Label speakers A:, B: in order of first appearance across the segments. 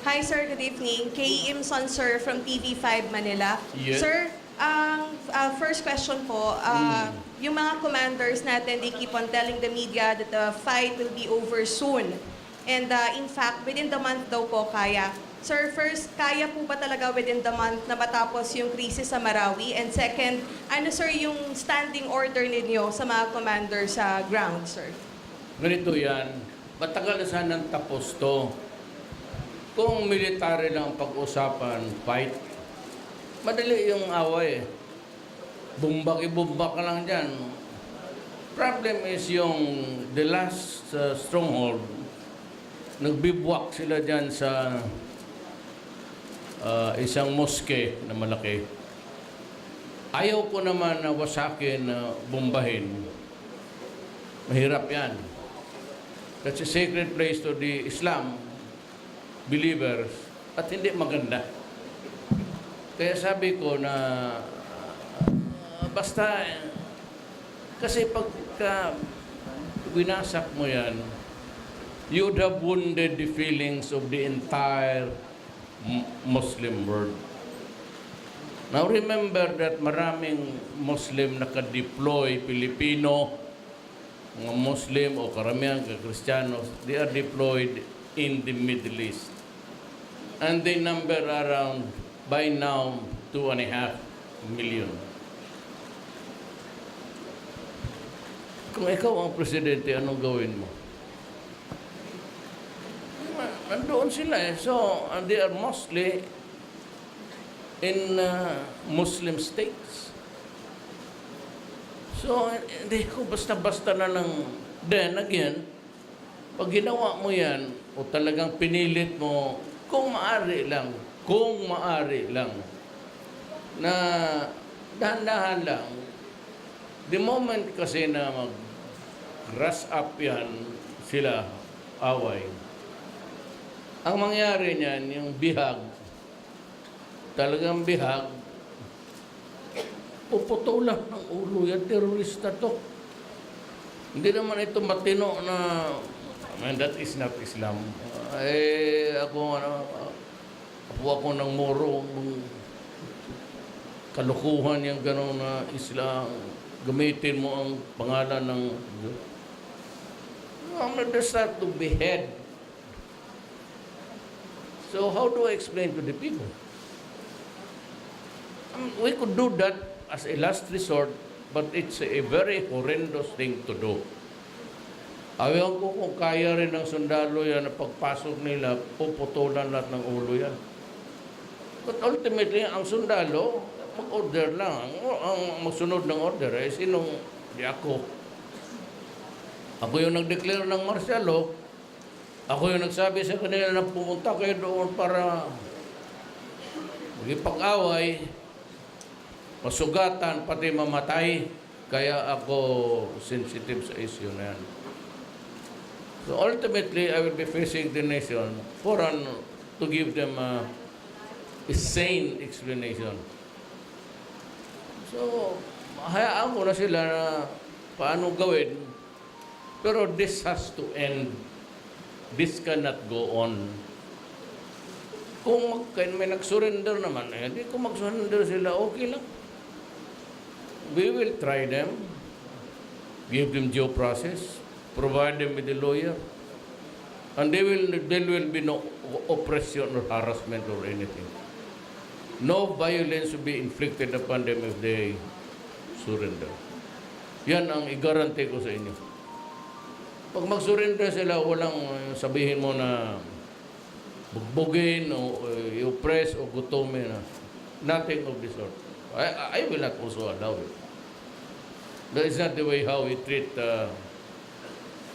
A: Hi sir, good evening. Kay Imson sir from TV5 Manila.
B: Yes.
A: Sir, ang first question po, yung mga commanders natin, they keep on telling the media that the fight will be over soon. And in fact, within the month daw po kaya. Sir, first, kaya po ba talaga within the month na matapos yung krisis sa Marawi? And second, ano sir yung standing order ninyo sa mga commanders sa ground, sir?
B: Ganito yan, matagal na sanang tapos to. Kung military lang ang pag-usapan, fight, madali yung away. Bumbak-ibumbak ka lang dyan. Problem is yung the last stronghold, nagbibwak sila dyan sa isang mosque na malaki. Ayaw ko naman na wasakin na bombahin. Mahirap yan. That's a sacred place to the Islam believers at hindi maganda. Kaya sabi ko na basta kasi pagka winasak mo yan, you would have wounded the feelings of the entire Muslim world. Now remember that maraming Muslim naka-deploy, Pilipino, mga Muslim o karamihan Kristiyanos, they are deployed in the Middle East. And they number around, by now, 2.5 million. Kung ikaw ang presidente, anong gawin mo? Nandoon sila eh. So, and they are mostly in Muslim states. So, hindi ko basta-basta na lang. Then again, pag ginawa mo yan, o talagang pinilit mo, kung maari lang, na dahan-dahan lang, the moment kasi na mag-rush up yan, sila, away, ang mangyari niyan, yung bihag, talagang bihag, puputulan ng ulo yan, terorista to. Hindi naman ito matino na, man, that is not Islam. Ako ng Moro, kalukuhan yung gano'n na Islam. Gamitin mo ang pangalan ng Diyos. I'm not just start to behead. So how do I explain to the people? We could do that as a last resort, but it's a very horrendous thing to do. Ayaw ko kung kaya rin ng sundalo yan na pagpasok nila, puputulan lahat ng ulo yan. But ultimately, ang sundalo, mag-order lang. Ang magsunod ng order ay sinong di ako. Ako yung nag-declare ng martial law. Ako yung nagsabi sa kanila na pumunta kayo doon para magipag-away, masugatan, pati mamatay. Kaya ako sensitive sa issue na yan. So ultimately, I will be facing the nation to give them a sane explanation. So, hayaan ko na sila na paano gawin. Pero this has to end. This cannot go on. Kung may nag-surrender naman, hindi kung mag-surrender sila, okay lang. We will try them. Give them due process. Provide them with a lawyer, and there will be no oppression or harassment or anything. No violence will be inflicted upon them if they surrender. Yan ang i-guarantee ko sa inyo. Pag mag-surrender sila, walang sabihin mo na bugbugin o i-oppress o gutumin. Nothing of the sort. I will not also allow it. That is not the way how we treat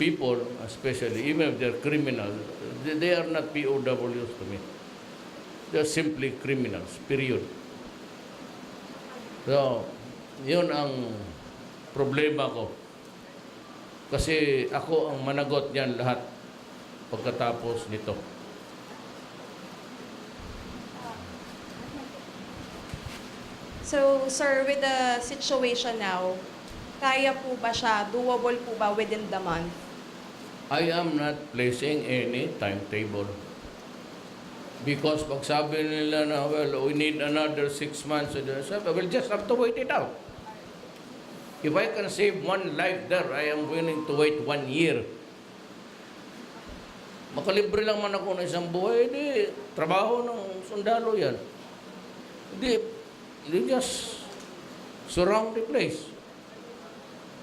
B: people, especially, even if they're criminals, they are not POWs to me. They're simply criminals, period. So, yun ang problema ko. Kasi ako ang managot niyan lahat pagkatapos nito.
A: So, sir, with the situation now, kaya po ba siya, doable po ba within the month?
B: I am not placing any timetable. Because pag sabi nila na, well, we need another 6 months, we'll just have to wait it out. If I can save one life there, I am willing to wait 1 year. Makalibre lang man ako ng isang buhay, di, trabaho ng sundalo yan. They just surround the place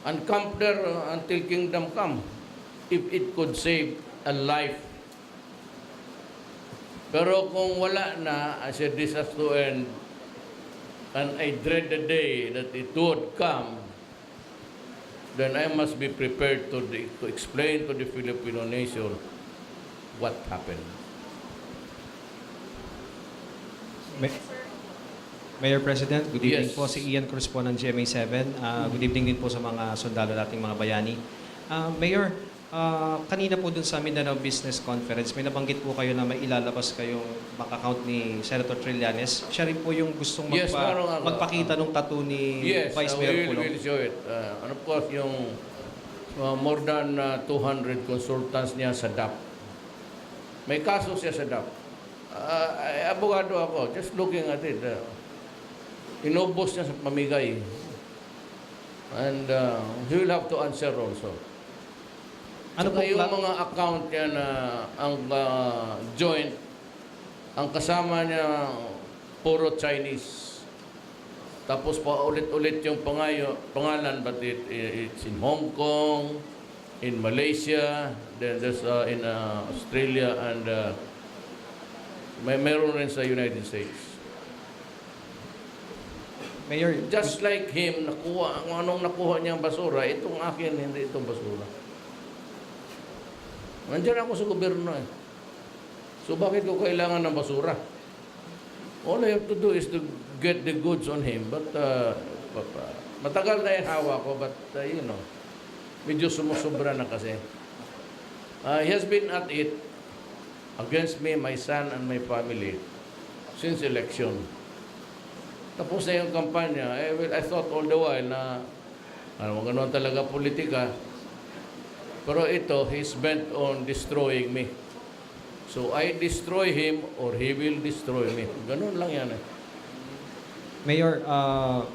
B: and camp there until kingdom come. If it could save a life. Pero kung wala na, I said this has to end, and I dread the day that it would come, then I must be prepared to explain to the Filipino nation what happened.
C: Mayor President, good evening
B: Yes.
C: po. Si Ian Cruz po ng GMA7. Good evening din po sa mga sundalo nating mga bayani. Mayor, kanina po dun sa Mindanao Business Conference, may nabanggit po kayo na may ilalabas kayong bank account ni Senator Trillanes. Siya rin po yung gustong
B: Yes,
C: magpakita ng tattoo ni
B: Yes,
C: Vice Mayor Pulong.
B: we'll show it. And of course, yung more than 200 consultants niya sa DAP. May kaso siya sa DAP. Abogado ako, just looking at it. Inubos niya sa pamigay. And he will have to answer also.
C: Ano
B: Saka
C: po
B: yung mga account niya na ang joint, ang kasama niya puro Chinese. Tapos pa ulit-ulit yung pangalan, but it's in Hong Kong, in Malaysia, then there's in Australia, and meron rin sa United States.
C: Mayor,
B: Just like him, nakuha, kung anong nakuha niyang basura, itong akin, hindi itong basura. Nandiyan ako sa gobyerno eh. So bakit ko kailangan ng basura? All I have to do is to get the goods on him. But matagal na yung hawa ko, but you know, medyo sumusobra na kasi. He has been at it against me, my son, and my family since election. Tapos na yung kampanya, I thought all the while na ganoon talaga politika. Pero ito, he's bent on destroying me. So I destroy him or he will destroy me. Ganun lang yan eh.
C: Mayor,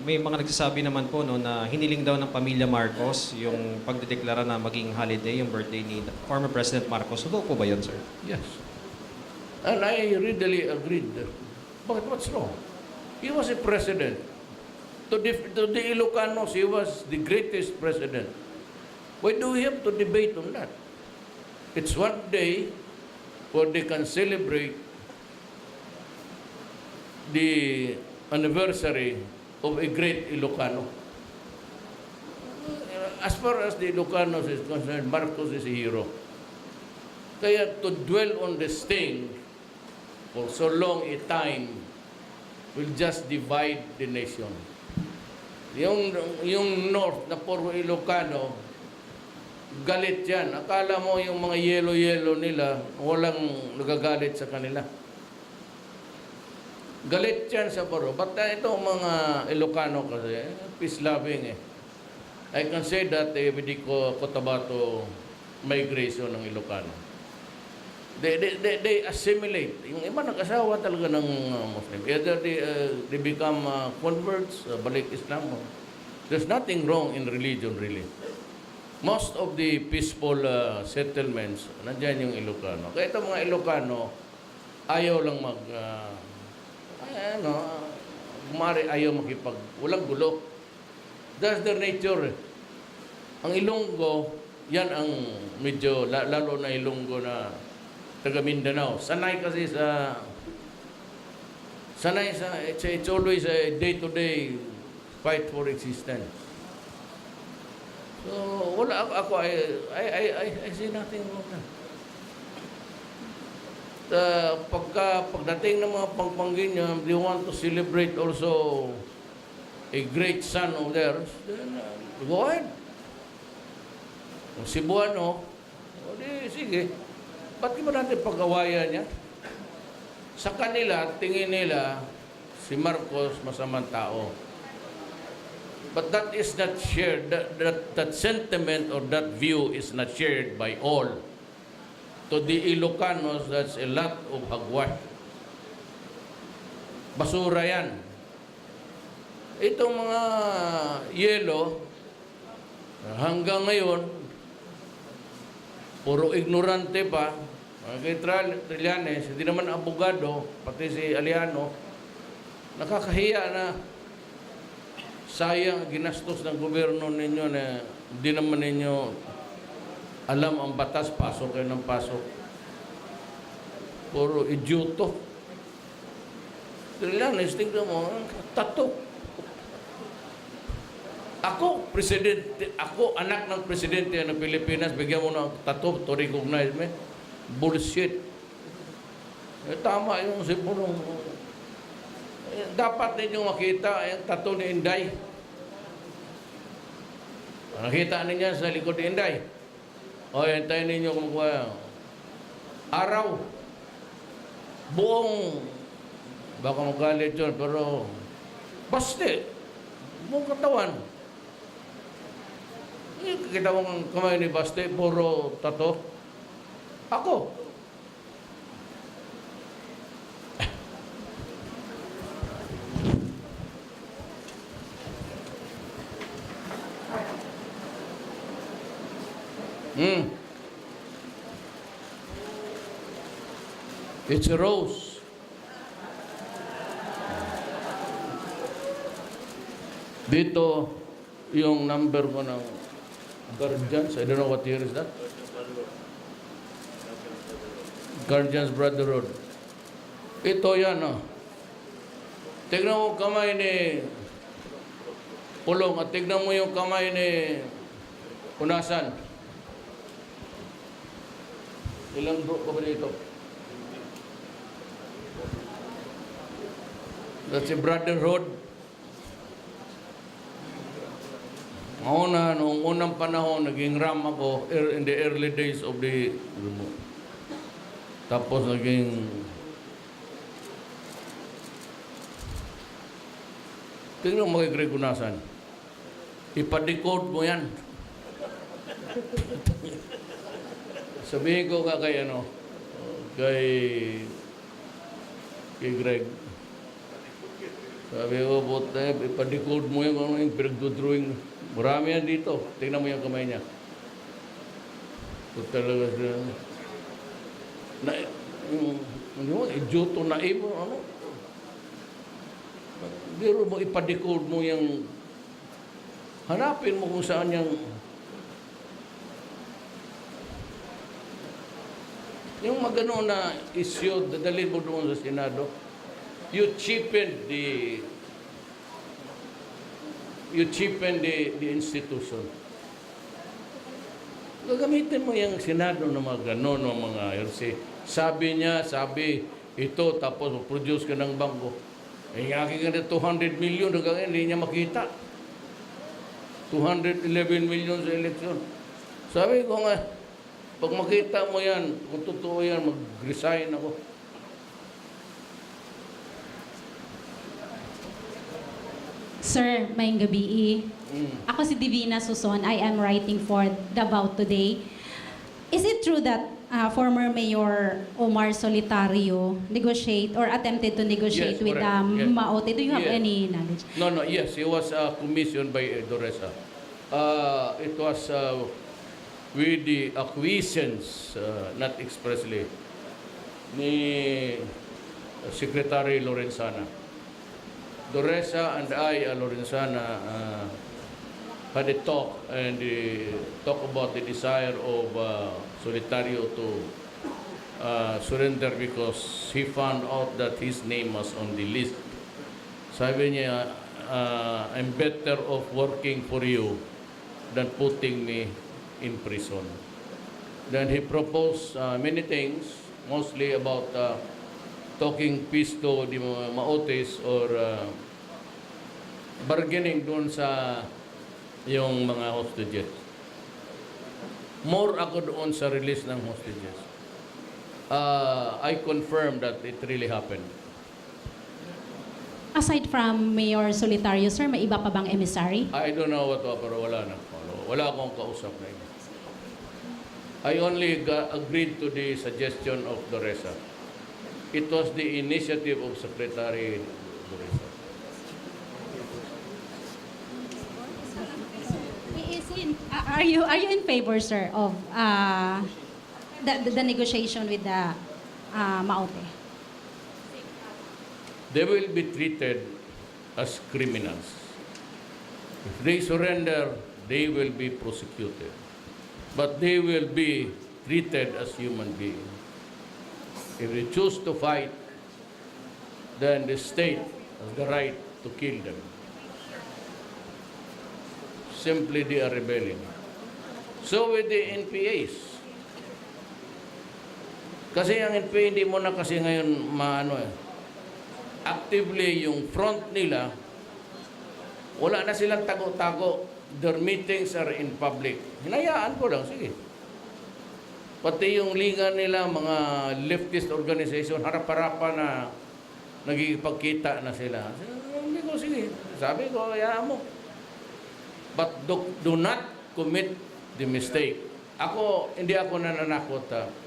C: may mga nagsasabi naman po no, na hiniling daw ng pamilya Marcos yung pagdedeklara na maging holiday, yung birthday ni former President Marcos. Totoo po ba yun, sir?
B: Yes. And I readily agreed. But what's wrong? He was a president. To the Ilocanos, he was the greatest president. Why do we have to debate on that? It's one day where they can celebrate the anniversary of a great Ilocano. As far as the Ilocanos is concerned, Marcos is a hero. Kaya to dwell on this thing for so long a time will just divide the nation. Yung North na puro Ilocano, galit yan. Akala mo yung mga yelo-yelo nila, walang nagagalit sa kanila. Galit yan sa puro. But itong mga Ilocano kasi, peace-loving eh. I can say that with the Cotabato migration ng Ilocano. They assimilate. Yung iba nag-asawa talaga ng Muslim. Either they become converts, balik Islam. There's nothing wrong in religion really. Most of the peaceful settlements, nandiyan yung Ilocano. Kaya itong mga Ilocano, ayaw lang ayaw walang gulo. That's their nature. Ang Ilonggo, yan ang medyo, lalo na Ilonggo na taga Mindanao. Sanay it's always a day-to-day fight for existence. So, wala ako, I see nothing wrong na. Pagdating ng mga Pangpanguiño, they want to celebrate also a great son of theirs, then go ahead. Kung Cebuano, sige. Ba't di ba natin pag-awayan niya? Sa kanila, tingin nila, si Marcos masamang tao. But that is not shared, that sentiment or that view is not shared by all. To the Ilocanos, that's a lot of hagwash. Basura yan. Itong mga yelo, hanggang ngayon, puro ignorante pa. Kay Trillanes, hindi naman abogado, pati si Aliano, nakakahiya na sayang ginastos ng gobyerno ninyo na hindi naman ninyo alam ang batas, pasok kayo ng pasok. Puro idyoto. Trillanes, tingnan mo, tato. Ako, presidente, ako, anak ng presidente ng Pilipinas, bigyan mo ng tato to recognize me. Bullshit. Tama yung sipulong. Dapat ninyo makita yung tato ni Inday. Nakita ninyo sa likod ni Inday. O, hintayin ninyo kumukuha. Araw. Buong, baka magalit yun, pero baste. Buong katawan. Kita mo ang kamay ni Baste, puro tato. Ako. It's a rose. Dito, yung number ko ng Guardians, I don't know what year is that? Guardians Brotherhood. Ito yan, oh. Tignan mo kamay ni Pulong at tignan mo yung kamay ni Unasan. Ilang group ka ba dito? That's a brotherhood. Noong unang panahon, naging ram ako in the early days of the... Tapos naging... Tingnan mo kay Greg Unasan. Ipadecode mo yan. Sabihin ko ka kay kay Greg. Sabi ko, ipadecode mo yan, yung pinagdodrawing. Marami yan dito. Tingnan mo yung kamay niya. Ito talaga siya. Idyoto na ibo, Biro mo, ipadecode mo yung... Hanapin mo kung saan yung magano na issue, dadalhin mo doon sa Senado. You cheapen the institution. Gagamitin mo yung Senado ng mga gano'n, ng mga RC. Sabi, ito, tapos produce ka ng bangko. Eh, aking ka 200 million, hanggang hindi niya makita. 211 million sa eleksyon. Sabi ko nga, pag makita mo yan, kung totoo yan, mag-resign ako.
D: Sir, mayong gabi. Ako si Divina Suson. I am writing for Davao Today. Is it true that former Mayor Omar Solitario negotiate or attempted to negotiate with Maote? Do you have any knowledge?
B: No. Yes, he was commissioned by Doresa. It was with the acquiescence, not expressly, ni Secretary Lorenzana. Doresa and I, Lorenzana, had a talk and talk about the desire of Solitario to surrender because he found out that his name was on the list. Sabi niya, I'm better off working for you than putting me in prison. Then he proposed many things, mostly about talking peace to the Maotes or bargaining doon sa yung mga hostages. More ako doon sa release ng hostages. I confirm that it really happened.
D: Aside from Mayor Solitario, sir, may iba pa bang emissary?
B: I don't know what to, pero wala na. Wala akong kausap na iba. I only agreed to the suggestion of Doresa. It was the initiative of Secretary Doresa.
D: Are you in favor, sir, of the negotiation with the Maote?
B: They will be treated as criminals. If they surrender, they will be prosecuted. But they will be treated as human beings. If they choose to fight, then the state has the right to kill them. Simply they are rebelling. So with the NPAs. Kasi ang NPA hindi mo na kasi ngayon actively yung front nila, wala na silang tago-tago. Their meetings are in public. Hinayaan ko lang, sige. Pati yung liga nila, mga leftist organization, harap-harapan na nagkikipagkita na sila. Sabi ko, sige. Sabi ko, hayaan mo. But do not commit the mistake. Hindi ako nananakot.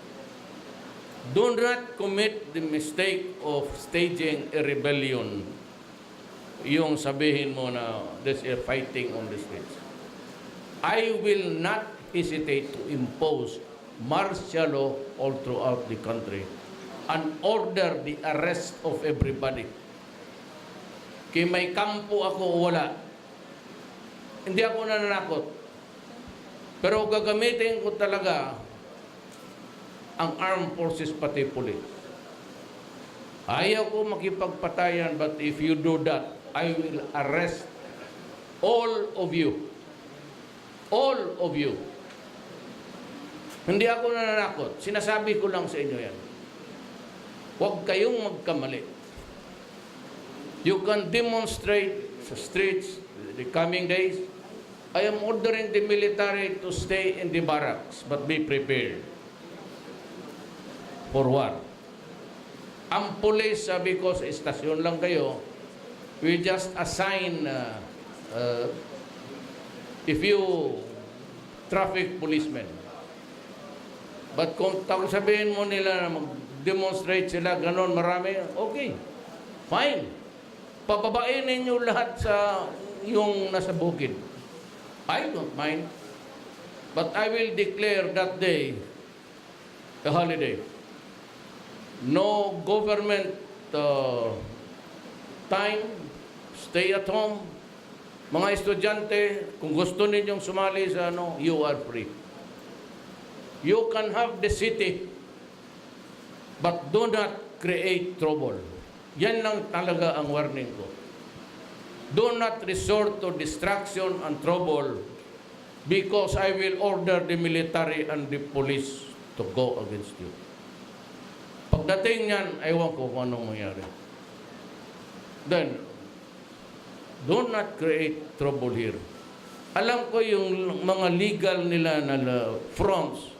B: Do not commit the mistake of staging a rebellion. Yung sabihin mo na there's a fighting on the streets. I will not hesitate to impose martial law all throughout the country and order the arrest of everybody. Kaya may kampo ako o wala. Hindi ako nananakot. Pero gagamitin ko talaga ang armed forces pati police. Ayaw ko makipagpatayan, but if you do that, I will arrest all of you. All of you. Hindi ako nananakot. Sinasabi ko lang sa inyo yan. Huwag kayong magkamali. You can demonstrate sa streets the coming days. I am ordering the military to stay in the barracks, but be prepared. For what? Ang police, sabi ko, sa estasyon lang kayo, we just assign if you traffic policemen. But kung sabihin mo nila na mag-demonstrate sila, ganon, marami, okay, fine. Pababain ninyo lahat sa yung nasa bukid. I don't mind. But I will declare that day a holiday. No government time, stay at home. Mga estudyante, kung gusto ninyong sumali sa you are free. You can have the city, but do not create trouble. Yan lang talaga ang warning ko. Do not resort to distraction and trouble because I will order the military and the police to go against you. Pagdating niyan, ewan ko kung anong mangyari. Then, do not create trouble here. Alam ko yung mga legal nila na fronts,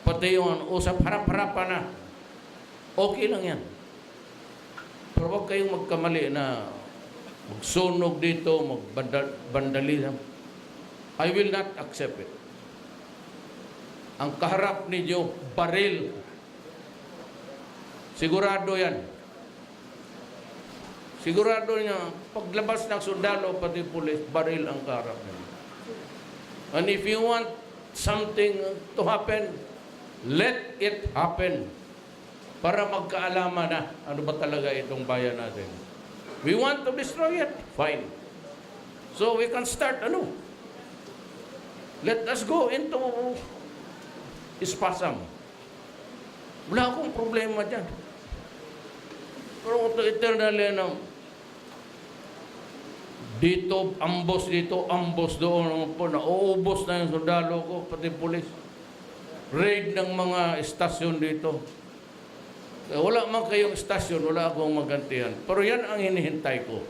B: pati yung usap harap-harapan na, okay lang yan. Pero huwag kayong magkamali na magsunog dito, magbandalism. I will not accept it. Ang kaharap ninyo, baril. Sigurado yan. Sigurado niya, paglabas ng sundalo, pati pulis, baril ang kaharap ninyo. And if you want something to happen, let it happen. Para magkaalaman na ano ba talaga itong bayan natin. We want to destroy it? Fine. So we can start Let us go into spasm. Wala akong problema dyan. Pero ito eternally dito, ambos doon po, nauubos na yung sundalo ko, pati pulis. Raid ng mga estasyon dito. Wala man kayong estasyon, wala akong magantihan. Pero yan ang hinihintay ko.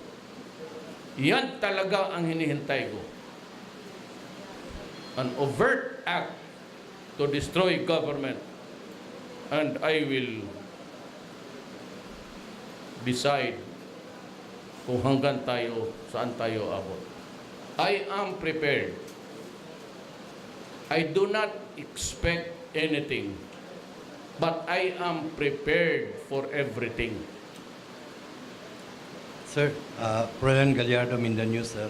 B: Yan talaga ang hinihintay ko. An overt act to destroy government. And I will decide kung hanggang tayo, saan tayo abot. I am prepared. I do not expect anything, but I am prepared for everything.
E: Sir, President Gallardo, Mindanao, sir.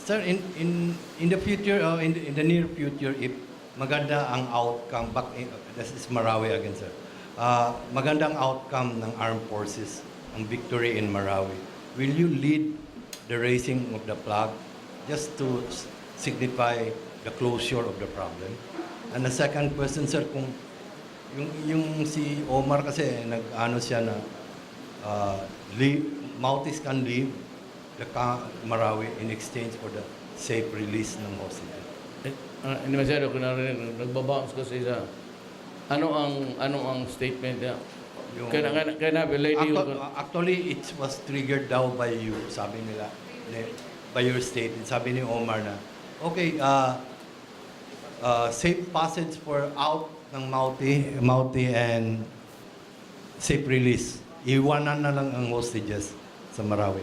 E: Sir, in the future, in the near future, if maganda ang outcome, this is Marawi again, sir. Magandang outcome ng armed forces, ang victory in Marawi. Will you lead the raising of the flag just to signify the closure of the problem? And the second question, sir, kung yung si Omar kasi nag-ano siya na Maltese can leave the Marawi in exchange for the safe release ng hostage.
B: Hindi masyado ko narinig, nagbabounce kasi sa ano ang statement niya. Kaya na, lady
E: Actually, it was triggered daw by you, sabi nila, by your statement. Sabi ni Omar na, okay, safe passage for out ng Mauti and safe release. Iwanan na lang ang hostages sa Marawi.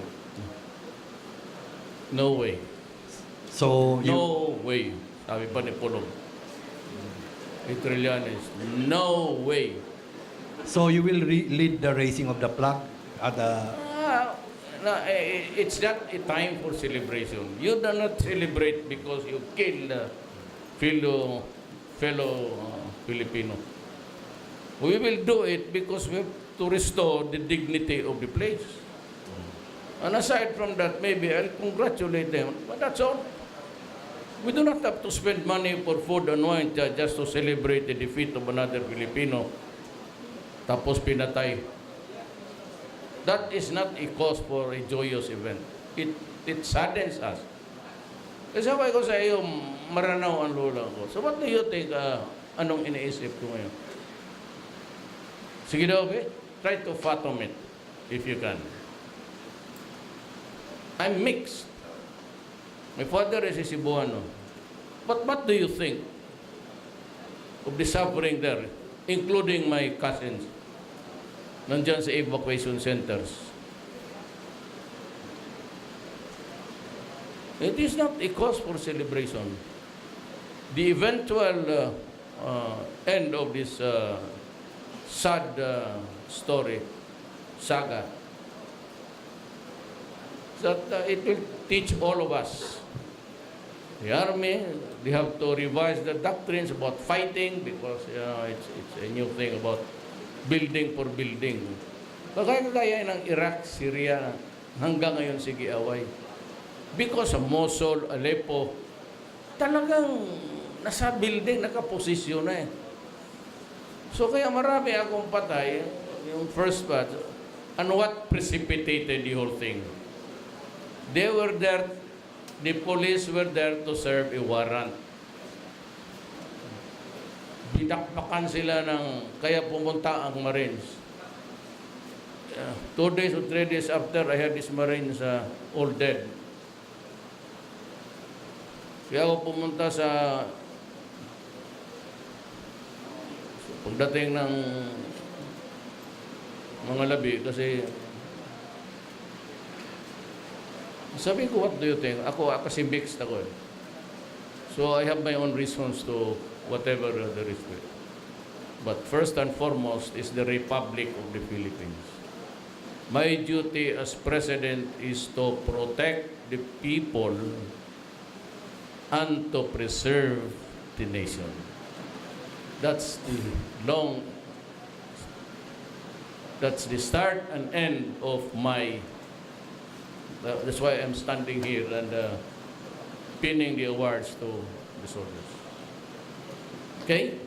B: No way.
E: So,
B: No way. Sabi pa ni Pulong. Italianes, no way.
E: So you will lead the raising of the flag at the...
B: It's not a time for celebration. You do not celebrate because you killed a fellow Filipino. We will do it because we have to restore the dignity of the place. And aside from that, maybe I'll congratulate them, but that's all. We do not have to spend money for food and wine just to celebrate the defeat of another Filipino. Tapos pinatay. That is not a cause for a joyous event. It saddens us. Kasi sabi ko sa iyo, maranaw ang lola ko. So what do you think, anong iniisip ko ngayon? Sige daw, okay? Try to fathom it, if you can. I'm mixed. My father is a Cebuano. But what do you think of the suffering there, including my cousins, nandyan sa evacuation centers? It is not a cause for celebration. The eventual end of this sad saga, that it will teach all of us. The army, they have to revise the doctrines about fighting because it's a new thing about building for building. Kagaya ng Iraq, Syria, hanggang ngayon sige away. Because of Mosul, Aleppo, talagang nasa building, nakaposisyon na eh. So kaya marami akong patay, yung first batch, and what precipitated the whole thing? They were there, the police were there to serve a warrant. Binakpakan sila kaya pumunta ang Marines. 2 days or 3 days after, I had these Marines all dead. Kaya ako pumunta sa pagdating ng mga labi kasi sabi ko, what do you think? Ako kasi mixed ako eh. So I have my own reasons to whatever there is. But first and foremost is the Republic of the Philippines. My duty as president is to protect the people and to preserve the nation. That's the start and end of my. That's why I'm standing here and pinning the awards to the soldiers. Okay?